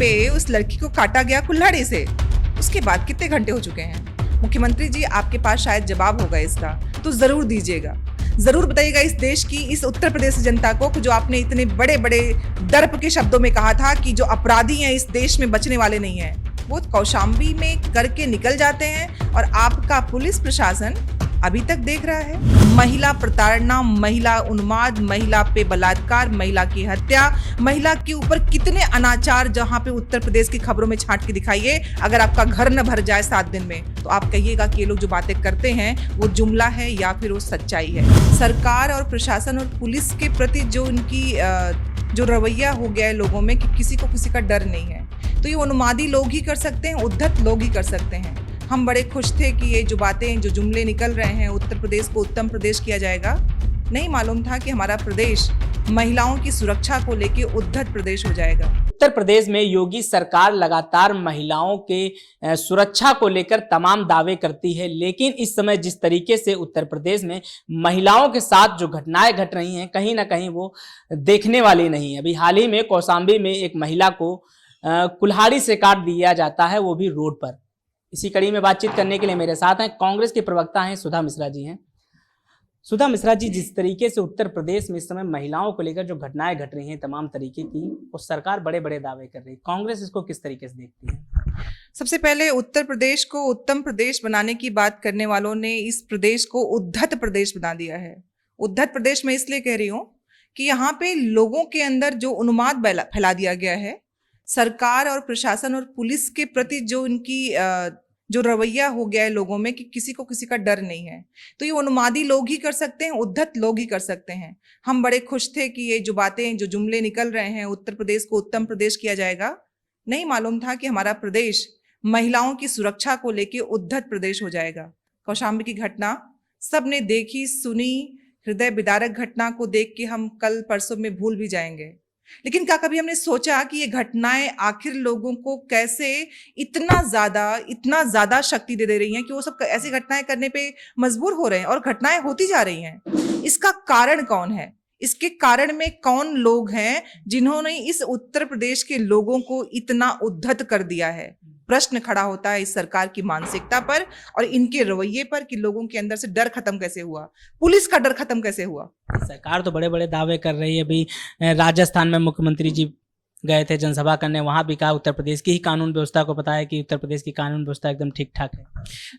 पे उस लड़की को काटा गया कुल्हाड़ी से, उसके बाद कितने घंटे हो चुके हैं? मुख्यमंत्री जी, आपके पास शायद जवाब होगा इसका, तो जरूर दीजिएगा। जरूर बताइएगा इस देश की, इस उत्तर प्रदेश की जनता को, जो आपने इतने बड़े बड़े दर्प के शब्दों में कहा था कि जो अपराधी हैं इस देश में बचने वाले नहीं हैं, वो कौशाम्बी में करके निकल जाते हैं और आपका पुलिस प्रशासन अभी तक देख रहा है। महिला प्रताड़ना, महिला उन्माद, महिला पे बलात्कार, महिला की हत्या, महिला के ऊपर कितने अनाचार जहां पे उत्तर प्रदेश की खबरों में छांट के दिखाइए। अगर आपका घर न भर जाए 7 दिन में तो आप कहिएगा कि ये लोग जो बातें करते हैं वो जुमला है या फिर वो सच्चाई है। सरकार और प्रशासन और पुलिस के प्रति जो उनकी जो रवैया हो गया है लोगों में कि किसी को किसी का डर नहीं है, तो ये उन्मादी लोग ही कर सकते हैं, उद्धत लोग ही कर सकते हैं। हम बड़े खुश थे कि ये जो बातें, जो जुमले निकल रहे हैं, उत्तर प्रदेश को उत्तम प्रदेश किया जाएगा। नहीं मालूम था कि हमारा प्रदेश महिलाओं की सुरक्षा को लेके उद्धत प्रदेश हो जाएगा। उत्तर प्रदेश में योगी सरकार लगातार महिलाओं के सुरक्षा को लेकर तमाम दावे करती है, लेकिन इस समय जिस तरीके से उत्तर प्रदेश में महिलाओं के साथ जो घटनाएं घट रही हैं, कहीं ना कहीं वो देखने वाली नहीं है। अभी हाल ही में कौशाम्बी में एक महिला को कुल्हाड़ी से काट दिया जाता है, वो भी रोड पर। इसी कड़ी में बातचीत करने के लिए मेरे साथ हैं कांग्रेस के प्रवक्ता हैं सुधा मिश्रा जी हैं। सुधा मिश्रा जी, जिस तरीके से उत्तर प्रदेश में इस समय महिलाओं को लेकर जो घटनाएं घट रही हैं तमाम तरीके की, वो सरकार बड़े बड़े दावे कर रही है, कांग्रेस इसको किस तरीके से देखती है? सबसे पहले उत्तर प्रदेश को उत्तम प्रदेश बनाने की बात करने वालों ने इस प्रदेश को उद्धत प्रदेश बना दिया है। उद्धत प्रदेश में इसलिए कह रही हूँ कि यहाँ पे लोगों के अंदर जो उन्माद फैला दिया गया है, सरकार और प्रशासन और पुलिस के प्रति जो उनकी जो रवैया हो गया है लोगों में कि किसी को किसी का डर नहीं है, तो ये उन्मादी लोग ही कर सकते हैं, उद्धत लोग ही कर सकते हैं। हम बड़े खुश थे कि ये जो बातें, जो जुमले निकल रहे हैं, उत्तर प्रदेश को उत्तम प्रदेश किया जाएगा। नहीं मालूम था कि हमारा प्रदेश महिलाओं की सुरक्षा को लेके उद्धत प्रदेश हो जाएगा। कौशाम्बी की घटना सबने देखी, सुनी, हृदय विदारक घटना को देख के हम कल परसों में भूल भी जाएंगे। लेकिन क्या कभी हमने सोचा कि ये घटनाएं आखिर लोगों को कैसे इतना ज्यादा शक्ति दे रही हैं कि वो सब ऐसी घटनाएं करने पे मजबूर हो रहे हैं और घटनाएं होती जा रही हैं? इसका कारण कौन है? इसके कारण में कौन लोग हैं जिन्होंने इस उत्तर प्रदेश के लोगों को इतना उद्धत कर दिया है? प्रश्न खड़ा होता है इस सरकार की मानसिकता पर और इनके रवैये पर कि लोगों के अंदर से डर खत्म कैसे हुआ, पुलिस का डर खत्म कैसे हुआ। सरकार तो बड़े बड़े दावे कर रही है। अभी राजस्थान में मुख्यमंत्री जी गए थे जनसभा करने, वहां भी कहा उत्तर प्रदेश की ही कानून व्यवस्था को बताया कि उत्तर प्रदेश की कानून व्यवस्था एकदम ठीक ठाक है।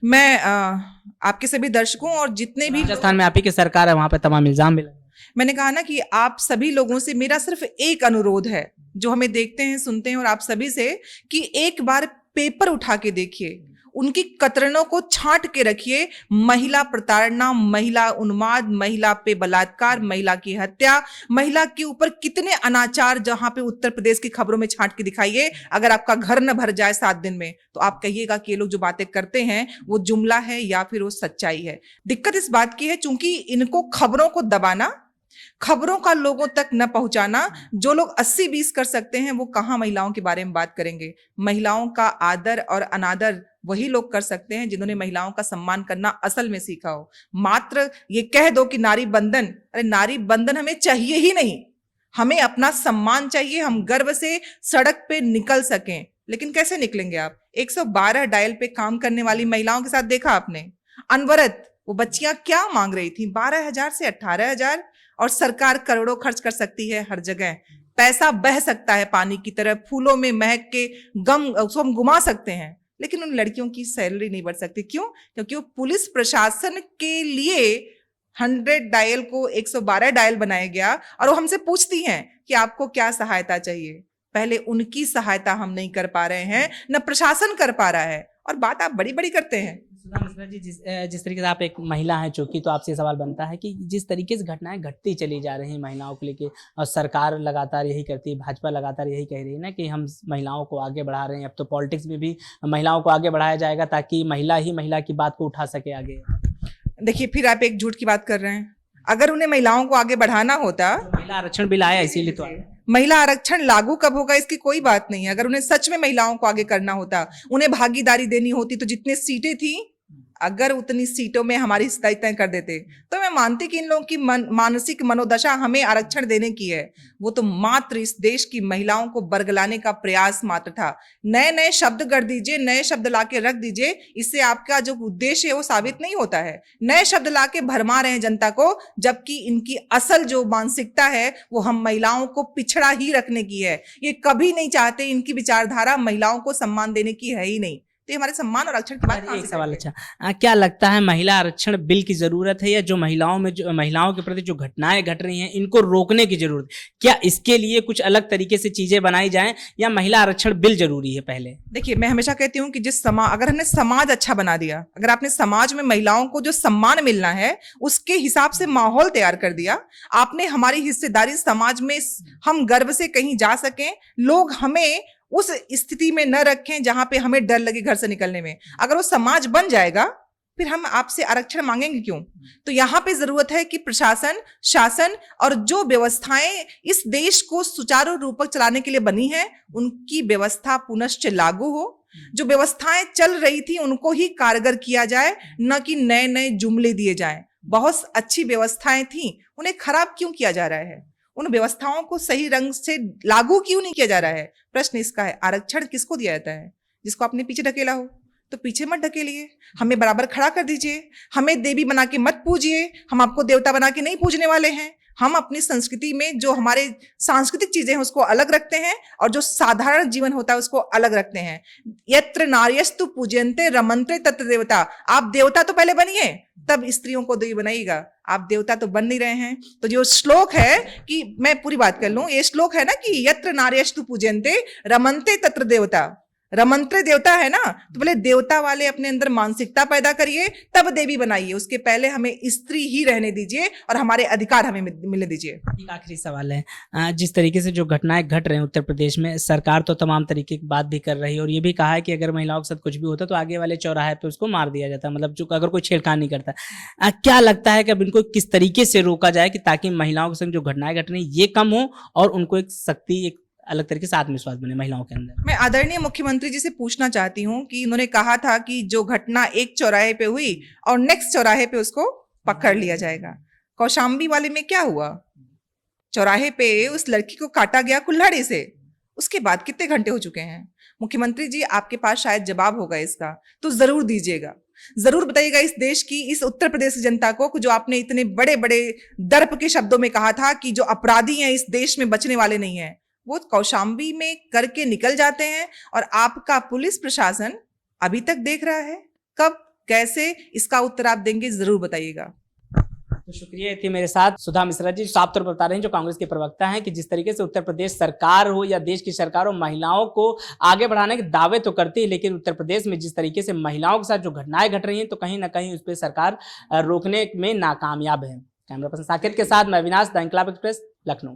मैं आपके सभी दर्शकों और जितने भी राजस्थान में आप ही की सरकार है, वहां पे तमाम इल्जाम भी लगे। मैंने कहा ना कि आप सभी लोगों से मेरा सिर्फ एक अनुरोध है, जो हमें देखते हैं सुनते हैं, और आप सभी से कि एक बार पेपर उठा के देखिए, उनकी कतरनों को छांट के रखिए। महिला प्रताड़ना, महिला उन्माद, महिला पे बलात्कार, महिला की हत्या, महिला के ऊपर कितने अनाचार जहां पे उत्तर प्रदेश की खबरों में छांट के दिखाइए। अगर आपका घर न भर जाए 7 दिन में तो आप कहिएगा कि ये लोग जो बातें करते हैं वो जुमला है या फिर वो सच्चाई है। दिक्कत इस बात की है चूंकि इनको खबरों को दबाना, खबरों का लोगों तक न पहुंचाना, जो लोग 80-20 कर सकते हैं वो कहां महिलाओं के बारे में बात करेंगे। महिलाओं का आदर और अनादर वही लोग कर सकते हैं जिन्होंने महिलाओं का सम्मान करना असल में सीखा हो। मात्र ये कह दो कि नारी बंधन, अरे नारी बंधन हमें चाहिए ही नहीं, हमें अपना सम्मान चाहिए, हम गर्व से सड़क पे निकल सकें। लेकिन कैसे निकलेंगे आप? 112 डायल पे काम करने वाली महिलाओं के साथ देखा आपने, अनवरत वो बच्चियां क्या मांग रही थी, 12,000 से 18,000, और सरकार करोड़ों खर्च कर सकती है हर जगह, पैसा बह सकता है पानी की तरह, फूलों में महक के गम उसको हम घुमा सकते हैं, लेकिन उन लड़कियों की सैलरी नहीं बढ़ सकती। क्यों? क्योंकि वो पुलिस प्रशासन के लिए 100 डायल को 112 डायल बनाया गया और वो हमसे पूछती हैं कि आपको क्या सहायता चाहिए। पहले उनकी सहायता हम नहीं कर पा रहे हैं, न प्रशासन कर पा रहा है, और बात आप बड़ी बड़ी करते हैं। सुधा मिश्रा जी, जिस तरीके से आप एक महिला हैं चूंकि, तो आपसे सवाल बनता है कि जिस तरीके से घटनाएं घटती चली जा रही हैं महिलाओं को लेके, और सरकार लगातार यही करती है, भाजपा लगातार यही कह रही है ना कि हम महिलाओं को आगे बढ़ा रहे हैं, अब तो पॉलिटिक्स में भी महिलाओं को आगे बढ़ाया जाएगा ताकि महिला ही महिला की बात को उठा सके आगे। देखिए, फिर आप एक झूठ की बात कर रहे हैं। अगर उन्हें महिलाओं को आगे बढ़ाना होता, महिला आरक्षण बिल आया इसीलिए तो महिला आरक्षण लागू कब होगा इसकी कोई बात नहीं है। अगर उन्हें सच में महिलाओं को आगे करना होता, उन्हें भागीदारी देनी होती, तो जितने सीटें थी अगर उतनी सीटों में हमारी हिस्सेदारी तय कर देते तो मैं मानती कि इन लोगों की मानसिक मनोदशा हमें आरक्षण देने की है, वो तो मात्र इस देश की महिलाओं को बरगलाने का प्रयास मात्र था। नए नए शब्द गढ़ दीजिए, नए शब्द लाके रख दीजिए, इससे आपका जो उद्देश्य है वो साबित नहीं होता है। नए शब्द लाके भरमा रहे हैं जनता को, जबकि इनकी असल जो मानसिकता है वो हम महिलाओं को पिछड़ा ही रखने की है। ये कभी नहीं चाहते, इनकी विचारधारा महिलाओं को सम्मान देने की है ही नहीं। तो हमारे सम्मान और आरक्षण की बात एक सवाल, अच्छा क्या लगता है महिला आरक्षण बिल की जरूरत है या जो महिलाओं के प्रति जो घटनाएं घट रही हैं इनको रोकने की जरूरत है? क्या इसके लिए कुछ अलग तरीके से चीजें बनाई जाएं या महिला आरक्षण बिल जरूरी है? पहले देखिए, मैं हमेशा कहती हूँ कि अगर हमने समाज अच्छा बना दिया, अगर आपने समाज में महिलाओं को जो सम्मान मिलना है उसके हिसाब से माहौल तैयार कर दिया, आपने हमारी हिस्सेदारी समाज में हम गर्व से कहीं जा सकें, लोग हमें उस स्थिति में न रखें जहां पे हमें डर लगे घर से निकलने में, अगर वो समाज बन जाएगा फिर हम आपसे आरक्षण मांगेंगे क्यों? तो यहाँ पे जरूरत है कि प्रशासन, शासन और जो व्यवस्थाएं इस देश को सुचारू रूप से चलाने के लिए बनी है उनकी व्यवस्था पुनश्च लागू हो। जो व्यवस्थाएं चल रही थी उनको ही कारगर किया जाए, न कि नए नए जुमले दिए जाएं। बहुत अच्छी व्यवस्थाएं थी, उन्हें खराब क्यों किया जा रहा है? उन व्यवस्थाओं को सही रंग से लागू क्यों नहीं किया जा रहा है? प्रश्न इसका है। आरक्षण किसको दिया जाता है? जिसको आपने पीछे ढकेला हो तो पीछे मत ढकेलिए, हमें बराबर खड़ा कर दीजिए। हमें देवी बना के मत पूजिए, हम आपको देवता बना के नहीं पूजने वाले हैं। हम अपनी संस्कृति में जो हमारे सांस्कृतिक चीजें हैं उसको अलग रखते हैं और जो साधारण जीवन होता है उसको अलग रखते हैं। यत्र नार्यस्तु पूज्यन्ते रमन्ते तत्र देवता। आप देवता तो पहले बनिए, तब स्त्रियों को देवी बनाइएगा। आप देवता तो बन नहीं रहे हैं। तो जो श्लोक है, कि मैं पूरी बात कर लूं, ये श्लोक है ना कि यत्र नार्यस्तु पूज्यन्ते रमन्ते तत्र देवता। रमंत्र देवता है ना, तो बोले देवता वाले अपने अंदर मानसिकता पैदा करिए, तब देवी बनाइए। उसके पहले हमें स्त्री ही रहने दीजिए और हमारे अधिकार हमें मिलने दीजिए। एक आखिरी सवाल है, जिस तरीके से जो घटनाएं घट रहे हैं उत्तर प्रदेश में, सरकार तो तमाम तरीके की बात भी कर रही है और ये भी कहा है कि अगर महिलाओं के साथ कुछ भी होता तो आगे वाले चौराहे पे उसको मार दिया जाता, मतलब जो अगर कोई छेड़खानी नहीं करता। क्या लगता है कि अब इनको किस तरीके से रोका जाए कि ताकि महिलाओं के संग जो घटनाएं घट रही ये कम हो और उनको एक शक्ति, एक अलग तरीके से आत्मविश्वास बने महिलाओं के अंदर? मैं आदरणीय मुख्यमंत्री जी से पूछना चाहती हूँ कि इन्होंने कहा था कि जो घटना एक चौराहे पे हुई और नेक्स्ट चौराहे पे उसको पकड़ लिया जाएगा। कौशाम्बी वाले में क्या हुआ? चौराहे पे उस लड़की को काटा गया कुल्हाड़ी से, उसके बाद कितने घंटे हो चुके हैं? मुख्यमंत्री जी, आपके पास शायद जवाब होगा इसका, तो जरूर दीजिएगा, जरूर बताइएगा इस देश की, इस उत्तर प्रदेश की जनता को, जो आपने इतने बड़े बड़े दर्प के शब्दों में कहा था कि जो अपराधी हैं इस देश में बचने वाले नहीं है, वो कौशाम्बी में करके निकल जाते हैं और आपका पुलिस प्रशासन अभी तक देख रहा है। कब, कैसे, इसका उत्तर आप देंगे, जरूर बताइएगा। तो शुक्रिया। थी मेरे साथ सुधा मिश्रा जी, साफ तौर पर बता रहे हैं, जो कांग्रेस के प्रवक्ता हैं, कि जिस तरीके से उत्तर प्रदेश सरकार हो या देश की सरकार हो, महिलाओं को आगे बढ़ाने के दावे तो करती है, लेकिन उत्तर प्रदेश में जिस तरीके से महिलाओं के साथ जो घटनाएं घट रही हैं तो कहीं ना कहीं उस पर सरकार रोकने में नाकामयाब है। कैमरा पर्सन साकेत के साथ मैं Avinash, the Inquilab express, Lucknow.